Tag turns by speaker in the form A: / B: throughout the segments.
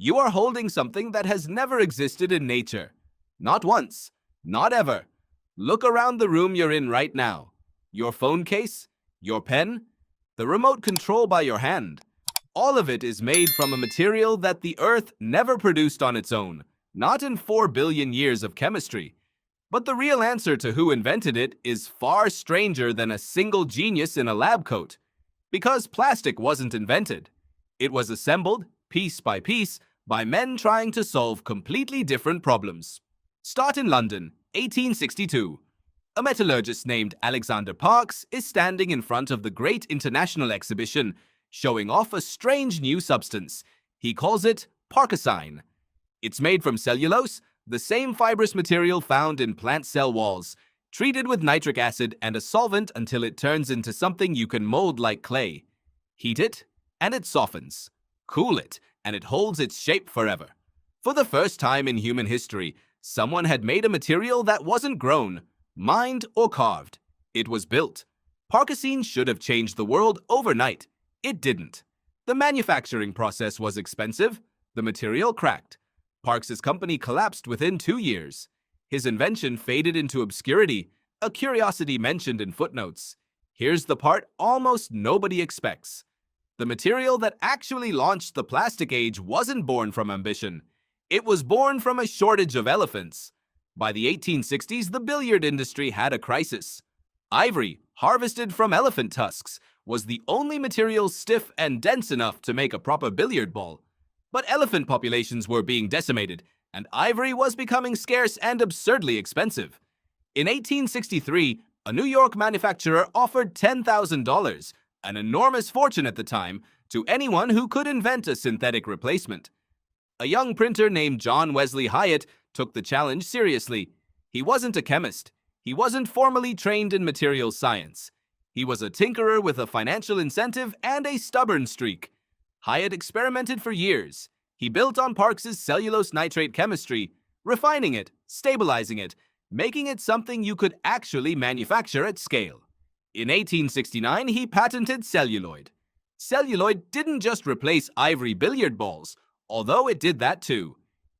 A: You are holding something that has never existed in nature. Not once, not ever. Look around the room you're in right now. Your phone case, your pen, the remote control by your hand. All of it is made from a material that the Earth never produced on its own, not in 4 billion years of chemistry. But the real answer to who invented it is far stranger than a single genius in a lab coat. Because plastic wasn't invented. It was assembled, piece by piece, by men trying to solve completely different problems. Start in London, 1862. A metallurgist named Alexander Parkes is standing in front of the Great International Exhibition, showing off a strange new substance. He calls it Parkesine. It's made from cellulose, the same fibrous material found in plant cell walls, treated with nitric acid and a solvent until it turns into something you can mold like clay. Heat it, and it softens. Cool it, and it holds its shape forever. For the first time in human history, someone had made a material that wasn't grown, mined, or carved. It was built. Parkesine should have changed the world overnight. It didn't. The manufacturing process was expensive. The material cracked. Parkes' company collapsed within 2 years. His invention faded into obscurity, a curiosity mentioned in footnotes. Here's the part almost nobody expects. The material that actually launched the plastic age wasn't born from ambition. It was born from a shortage of elephants. By the 1860s, the billiard industry had a crisis. Ivory, harvested from elephant tusks, was the only material stiff and dense enough to make a proper billiard ball. But elephant populations were being decimated, and ivory was becoming scarce and absurdly expensive. In 1863, a New York manufacturer offered $10,000, an enormous fortune at the time, to anyone who could invent a synthetic replacement. A young printer named John Wesley Hyatt took the challenge seriously. He wasn't a chemist. He wasn't formally trained in materials science. He was a tinkerer with a financial incentive and a stubborn streak. Hyatt experimented for years. He built on Parkes' cellulose nitrate chemistry, refining it, stabilizing it, making it something you could actually manufacture at scale. In 1869, he patented celluloid. Celluloid didn't just replace ivory billiard balls, although it did that too.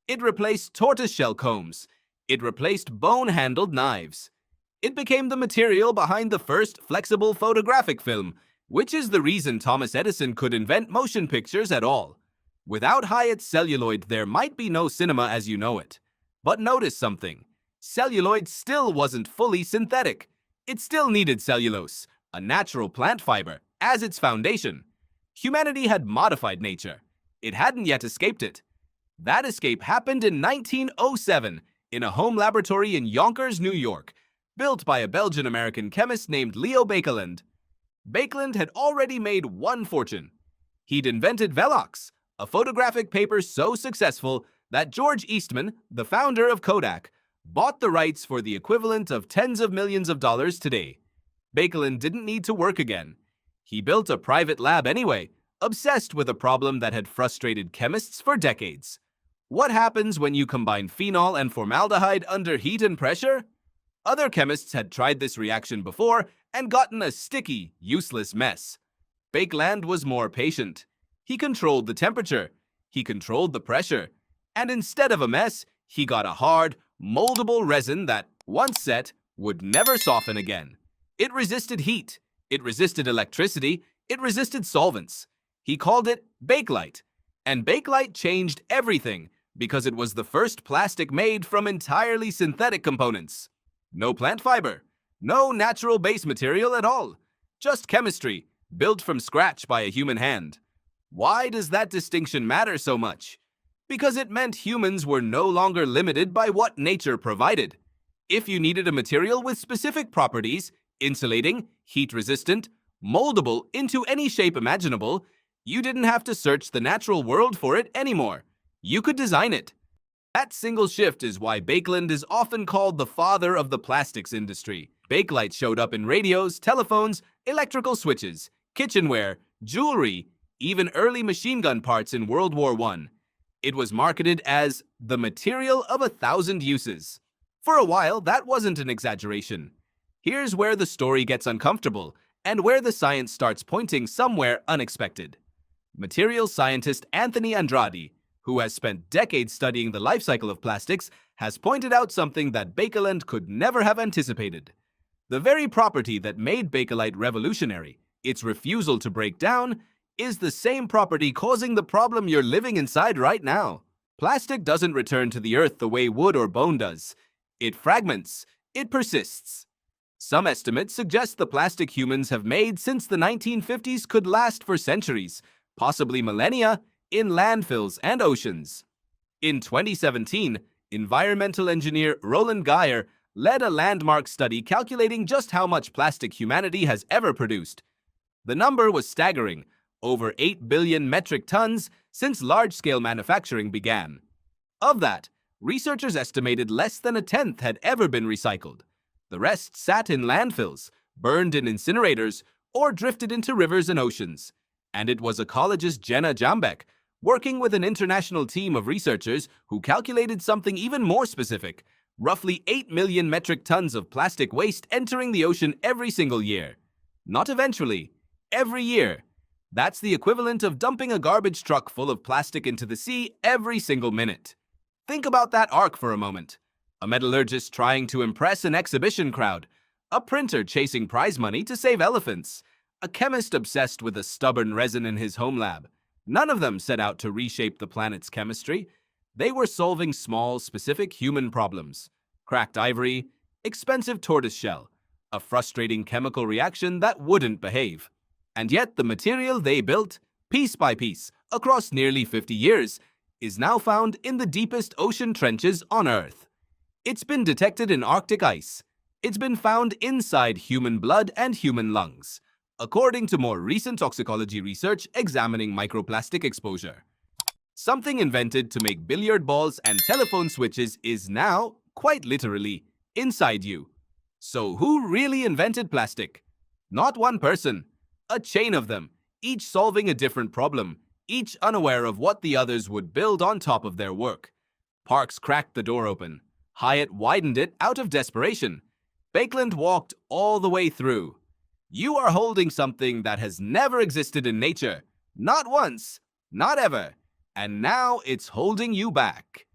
A: It replaced tortoiseshell combs. It replaced bone-handled knives. It became the material behind the first flexible photographic film, which is the reason Thomas Edison could invent motion pictures at all. Without Hyatt's celluloid, there might be no cinema as you know it. But notice something. Celluloid still wasn't fully synthetic. It still needed cellulose, a natural plant fiber, as its foundation. Humanity had modified nature. It hadn't yet escaped it. That escape happened in 1907 in a home laboratory in Yonkers, New York, built by a Belgian-American chemist named Leo Bakelite. Bakelite had already made one fortune. He'd invented Velox, a photographic paper so successful that George Eastman, the founder of Kodak, bought the rights for the equivalent of tens of millions of dollars today. Bakelite didn't need to work again. He built a private lab anyway, obsessed with a problem that had frustrated chemists for decades. What happens when you combine phenol and formaldehyde under heat and pressure? Other chemists had tried this reaction before and gotten a sticky, useless mess. Bakelite was more patient. He controlled the temperature. He controlled the pressure. And instead of a mess, he got a hard, moldable resin that, once set, would never soften again. It resisted heat. It resisted electricity. It resisted solvents. He called it Bakelite. And Bakelite changed everything because it was the first plastic made from entirely synthetic components. No plant fiber. No natural base material at all. Just chemistry, built from scratch by a human hand. Why does that distinction matter so much? Because it meant humans were no longer limited by what nature provided. If you needed a material with specific properties, insulating, heat-resistant, moldable into any shape imaginable, you didn't have to search the natural world for it anymore. You could design it. That single shift is why Bakelite is often called the father of the plastics industry. Bakelite showed up in radios, telephones, electrical switches, kitchenware, jewelry, even early machine gun parts in World War I. It was marketed as the material of 1,000 uses. For a while, that wasn't an exaggeration. Here's where the story gets uncomfortable and where the science starts pointing somewhere unexpected. Materials scientist Anthony Andrade, who has spent decades studying the life cycle of plastics, has pointed out something that Bakelite could never have anticipated. The very property that made Bakelite revolutionary, its refusal to break down, is the same property causing the problem you're living inside right now. Plastic doesn't return to the earth the way wood or bone does. It fragments. It persists. Some estimates suggest the plastic humans have made since the 1950s could last for centuries, possibly millennia, in landfills and oceans. In 2017, environmental engineer Roland Geyer led a landmark study calculating just how much plastic humanity has ever produced. The number was staggering, over 8 billion metric tons since large-scale manufacturing began. Of that, researchers estimated less than a tenth had ever been recycled. The rest sat in landfills, burned in incinerators, or drifted into rivers and oceans. And it was ecologist Jenna Jambek, working with an international team of researchers who calculated something even more specific: roughly 8 million metric tons of plastic waste entering the ocean every single year. Not eventually, every year. That's the equivalent of dumping a garbage truck full of plastic into the sea every single minute. Think about that arc for a moment. A metallurgist trying to impress an exhibition crowd, a printer chasing prize money to save elephants, a chemist obsessed with a stubborn resin in his home lab. None of them set out to reshape the planet's chemistry. They were solving small, specific human problems. Cracked ivory, expensive tortoiseshell, a frustrating chemical reaction that wouldn't behave. And yet the material they built, piece by piece, across nearly 50 years, is now found in the deepest ocean trenches on Earth. It's been detected in Arctic ice. It's been found inside human blood and human lungs, according to more recent toxicology research examining microplastic exposure. Something invented to make billiard balls and telephone switches is now, quite literally, inside you. So who really invented plastic? Not one person. A chain of them, each solving a different problem, each unaware of what the others would build on top of their work. Parks cracked the door open. Hyatt widened it out of desperation. Bakelite walked all the way through. You are holding something that has never existed in nature. Not once, not ever. And now it's holding you back.